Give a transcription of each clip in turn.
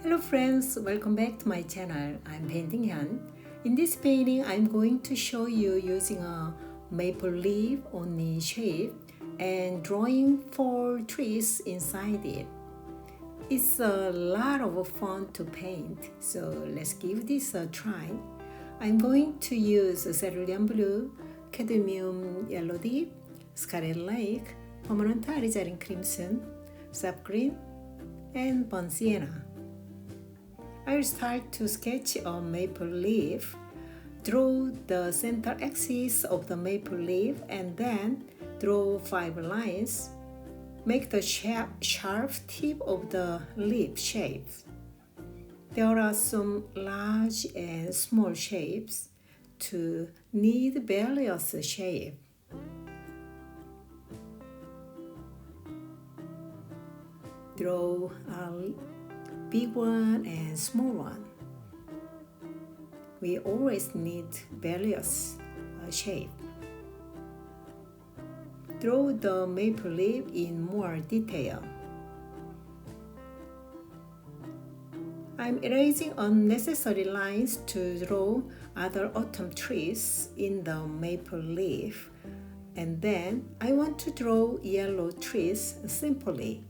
Hello friends, welcome back to my channel. I'm Painting Hyun. In this painting, I'm going to show you using a maple leaf only shape and drawing 4 trees inside it. It's a lot of fun to paint, so let's give this a try. I'm going to use Cerulian blue, Cadizium yellow deep, Scarlet lake, permanent Arizarin crimson, soft green, and burnt sienna. I'll start to sketch a maple leaf. Draw the center axis of the maple leaf and then draw 5 lines. Make the sharp tip of the leaf shape. There are some large and small shapes to need various shapes. Draw a big one and small one. We always need various shape. Draw the maple leaf in more detail. I'm erasing unnecessary lines to draw other autumn trees in the maple leaf, and then I want to draw yellow trees simply.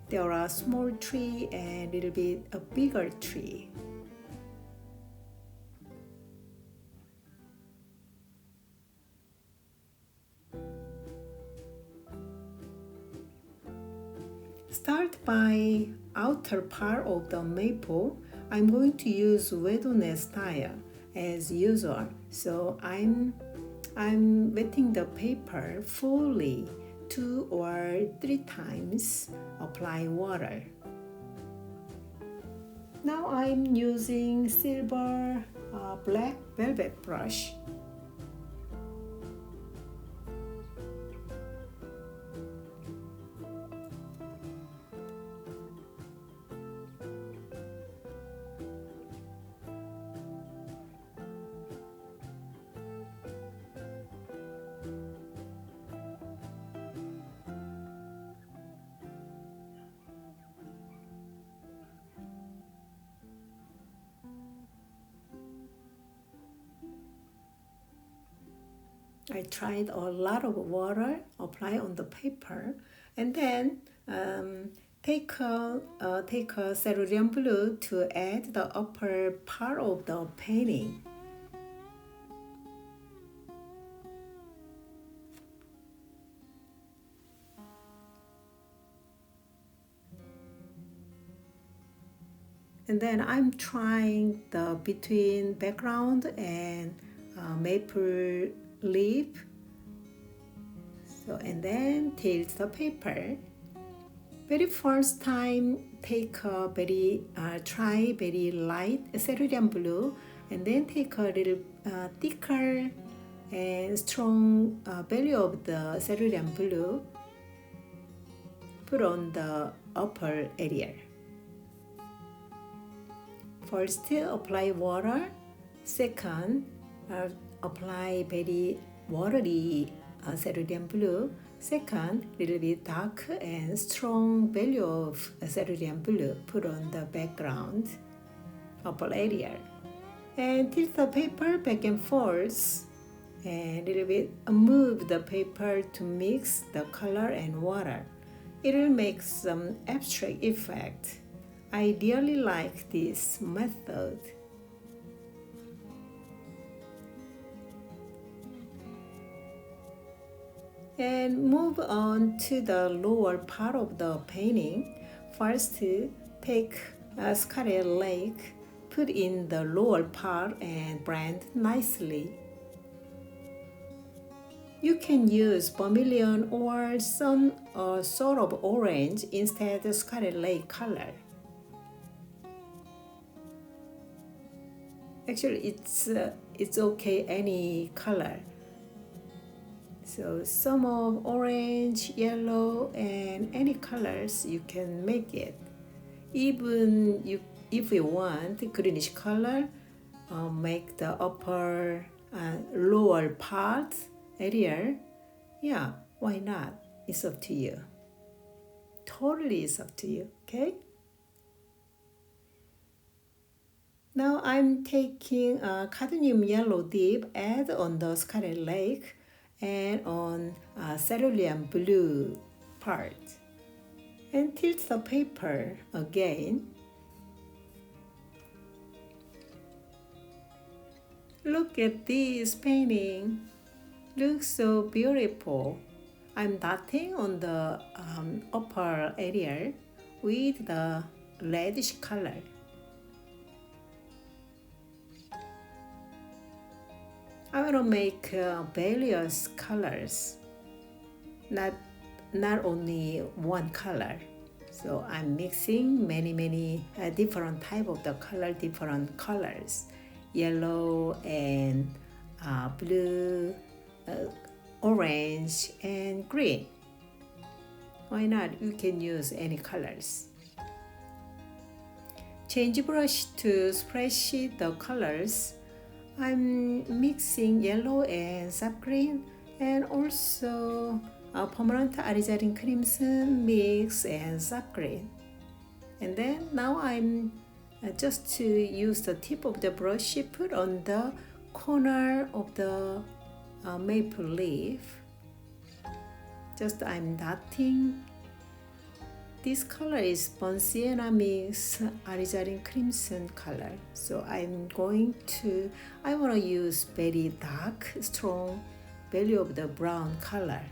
There are small tree and a little bit a bigger tree. Start by outer part of the maple. I'm going to use Wedone style as usual. So I'm wetting the paper fully 2 or 3 times. Apply water. Now I'm using silver black velvet brush. I tried a lot of water, apply on the paper, and then take a cerulean blue to add the upper part of the painting. And then I'm trying the between background and maple leaf. So and then tilt the paper. Very first time take a try very light cerulean blue, and then take a little thicker and strong value of the cerulean blue. Put on the upper area. First, apply water. Second, apply very watery cerulean blue. Second, little bit dark and strong value of cerulean blue. Put on the background, upper area. And tilt the paper back and forth. And little bit move the paper to mix the color and water. It will make some abstract effect. I really like this method. And move on to the lower part of the painting. First, take a Scarlet lake, put in the lower part and blend nicely. You can use vermilion or some sort of orange instead of Scarlet lake color. Actually, it's okay any color. So some of orange, yellow, and any colors you can make it. Even if you want greenish color, make the upper lower part area, yeah, why not? It's up to you. Totally it's up to you, okay? Now I'm taking a cadmium yellow dip, add on the Scarlet Lake and on cerulean blue part. And tilt the paper again. Look at this painting. Looks so beautiful. I'm dotting on the upper area with the reddish color. I want to make various colors, not only one color. So I'm mixing many different type of the color, different colors, yellow and blue, orange and green. Why not? You can use any colors. Change brush to splash the colors. I'm mixing yellow and sap green and also permanent Arizarin crimson mix and sap green. And then now I'm just to use the tip of the brush, put on the corner of the maple leaf. Just I'm dotting. This color is Sienna mix Arizarin crimson color. So I want to use very dark, strong value of the brown color.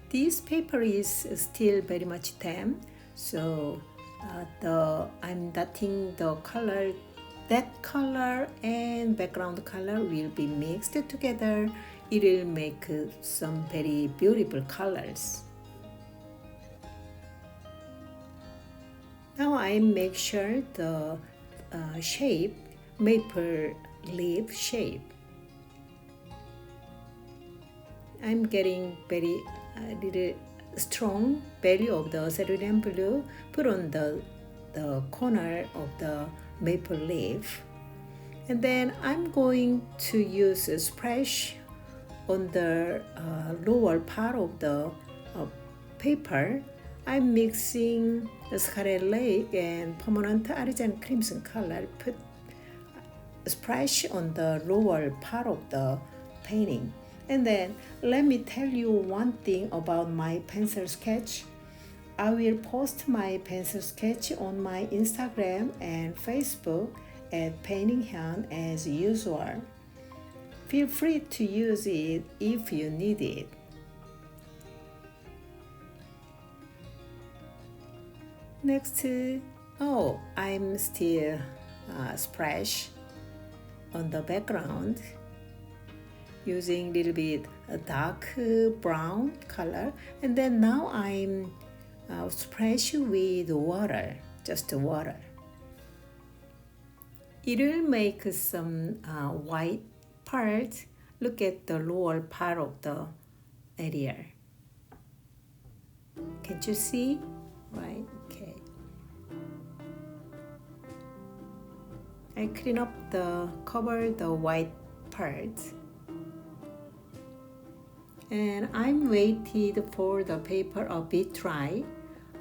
This paper is still very much damp, so I'm dotting the color. That color and background color will be mixed together. It will make some very beautiful colors. Now I make sure the shape, maple leaf shape. I'm getting very little strong value of the cerulean blue, put on the corner of the maple leaf. And then I'm going to use a splash on the lower part of the paper. I'm mixing the Scarlet Lake and permanent Arizarin crimson color, put a splash on the lower part of the painting. And then let me tell you one thing about my pencil sketch. I will post my pencil sketch on my Instagram and Facebook at Painting Hyun as usual. Feel free to use it if you need it. Next, I'm still splash on the background using a little bit dark brown color, and then now I'm splash with water, just water. It will make some white part. Look at the lower part of the area. Can you see? Right, okay. I clean up cover the white part. And I'm waited for the paper a bit dry.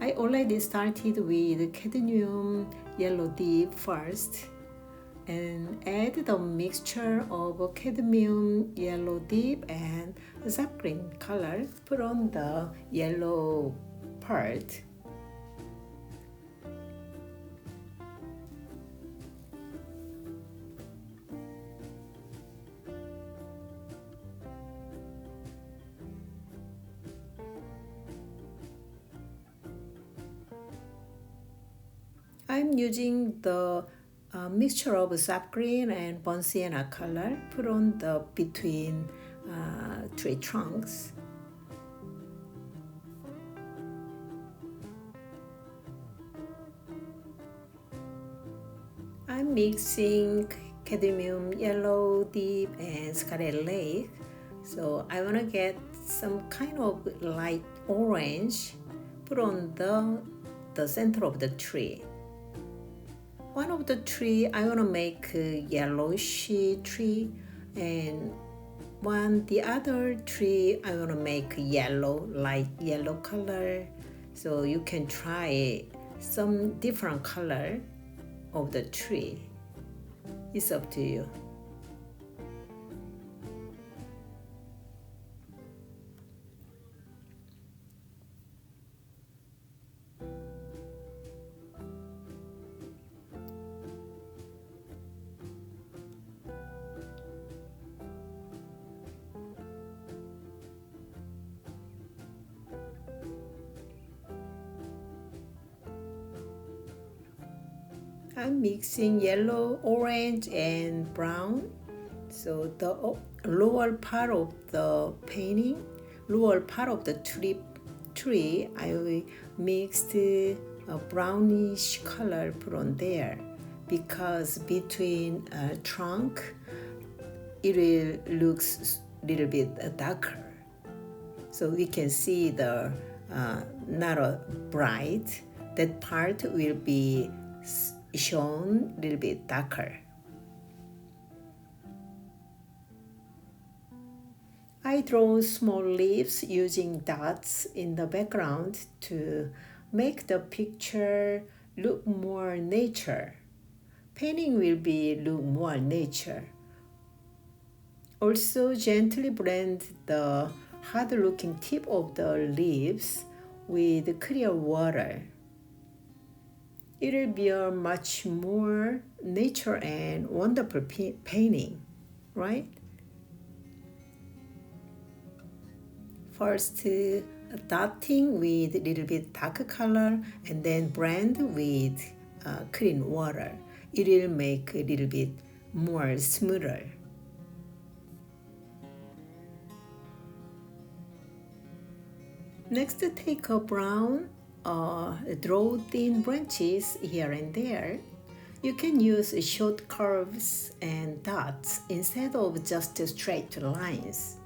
I already started with cadmium yellow dip first and add the mixture of cadmium yellow dip and sap green color, put on the yellow part. I'm using the mixture of sap green and burnt sienna color, put on the between tree trunks. I'm mixing cadmium yellow dip and Scarlet Lake, so I want to get some kind of light orange, put on the center of the tree. One of the tree I want to make a yellowish tree, and the other tree I want to make yellow, light yellow color. So you can try some different color of the tree. It's up to you. I'm mixing yellow, orange, and brown. So the lower part of the painting, lower part of the tree, I mixed a brownish color put on there, because between trunk, it looks a little bit darker. So we can see the not bright. That part will be shown a little bit darker. I draw small leaves using dots in the background to make the picture look more nature. Painting will be look more nature. Also gently blend the hard-looking tip of the leaves with clear water. It will be a much more nature and wonderful painting, right? First, dotting with a little bit darker color, and then blend with clean water. It will make a little bit more smoother. Next, take a brown, draw thin branches here and there. You can use short curves and dots instead of just straight lines.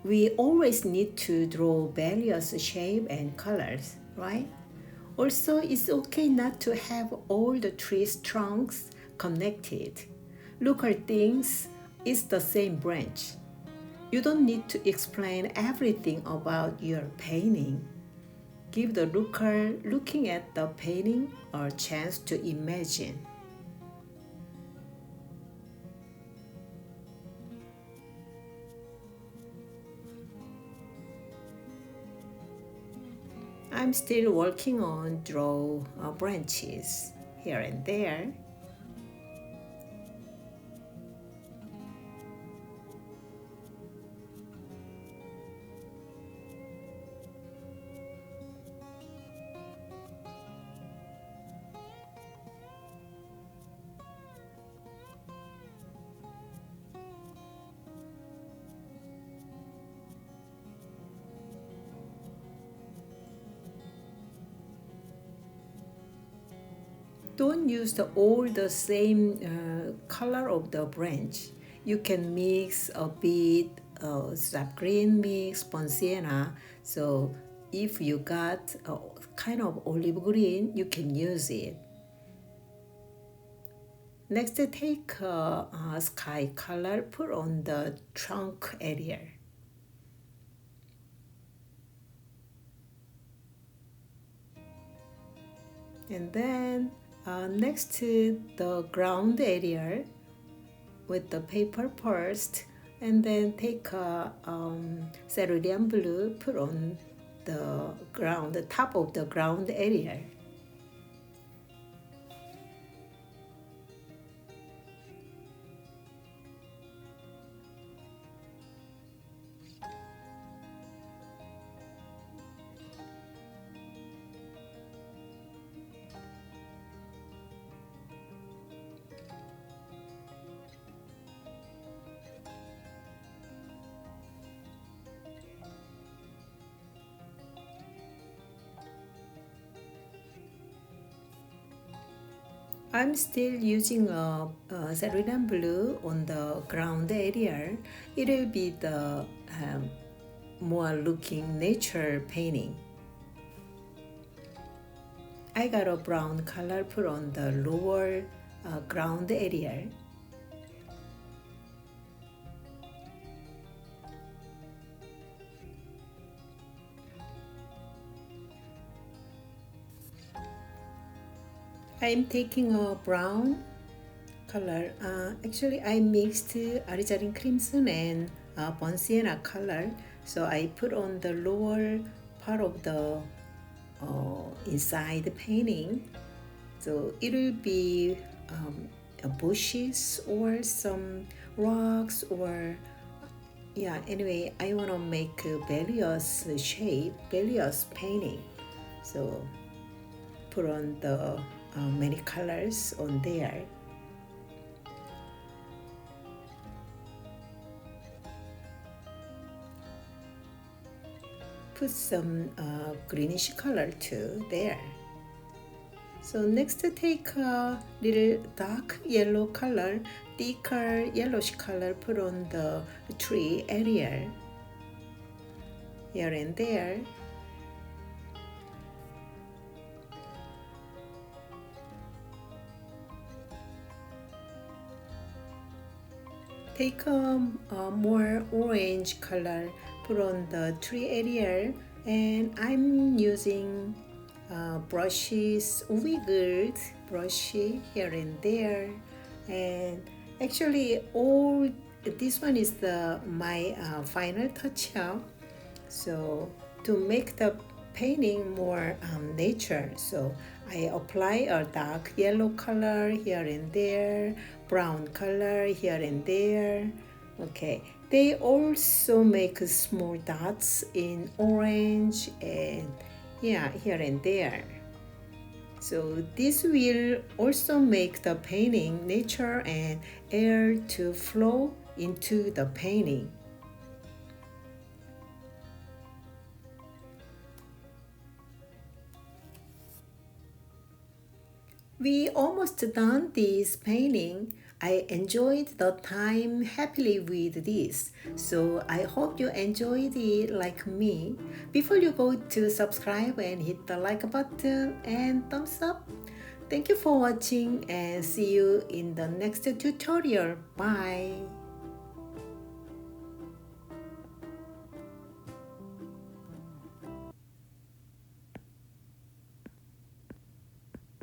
We always need to draw various shapes and colors, right? Also, it's okay not to have all the tree's trunks connected. Look at things, it's the same branch. You don't need to explain everything about your painting. Give the looker looking at the painting a chance to imagine. I'm still working on draw branches here and there. Don't use all the same color of the branch. You can mix a bit sap green mix, Sienna. So if you got a kind of olive green, you can use it. Next, take a sky color, put on the trunk area. And then next to the ground area with the paper first, and then take a cerulean blue, put on the ground, the top of the ground area. I'm still using a cerulean blue on the ground area. It will be the more looking nature painting. I got a brown color put on the lower ground area. I'm taking a brown color. Actually, I mixed Arizarin crimson and burnt sienna color. So I put on the lower part of the inside the painting. So it will be bushes or some rocks or yeah. Anyway, I want to make a various shape, various painting. So put on the many colors on there. Put some greenish color too there. So next take a little dark yellow color, thicker yellowish color, put on the tree area here and there. Take a more orange color, put on the tree area, and I'm using brushes, wiggled brush here and there, and actually all this one is my final touch up. So to make the painting more nature, so I apply a dark yellow color here and there, brown color here and there. Okay, they also make small dots in orange and yeah, here and there. So this will also make the painting nature and air to flow into the painting. We almost done this painting. I enjoyed the time happily with this, so I hope you enjoyed it like me. Before you go to subscribe and hit the like button and thumbs up. Thank you for watching and see you in the next tutorial. Bye.